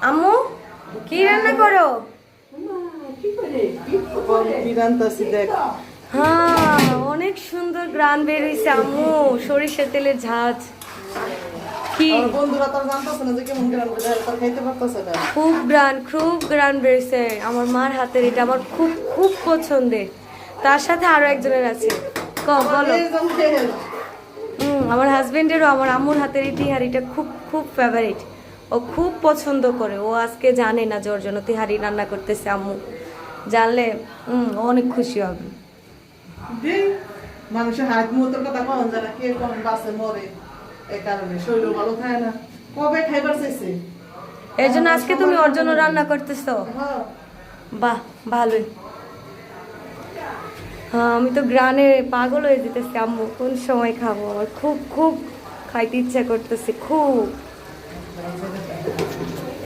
আম্মু কি রান্না করো? হ্যাঁ, অনেক সুন্দর গ্রান বের হইছে আম্মু, সরিষার তেলের ঝাঁজ। কি বন্ধুরা তো জানতেছে না যে কেমন গ্রান বের হয়, তার খাইতে পারতেছে না। খুব গ্রান বেরছে আমার মার হাতের, এটা আমার খুব খুব পছন্দের। তার সাথে আরো একজনের আছে, বলো। আমার হাজবেন্ডেরও আমার আম্মুর হাতের এই তিহারিটা খুব খুব ফেভারিট। ও খুব পছন্দ করে। ও আজকে জানে না যে ওর জন্য তিহারি রান্না করতেছে আম্মু। জানলে ও অনেক খুশি হবে। মানুষের হাত মুহূর্তের কথা কখন জানা কে কখন বাসে মরে, এই কারণে শরীর ভালো থাকে না। কবে খাইবার চাইছে, এর জন্য আজকে তুমি ওর জন্য রান্না করতেছো? বাহ, ভালোই। হ্যাঁ, আমি তো গ্রানে পাগল হয়ে যেতেছি আম্মু, কোন সময় খাবো। আমার খুব খুব খাইতে ইচ্ছা করতেছে খুব।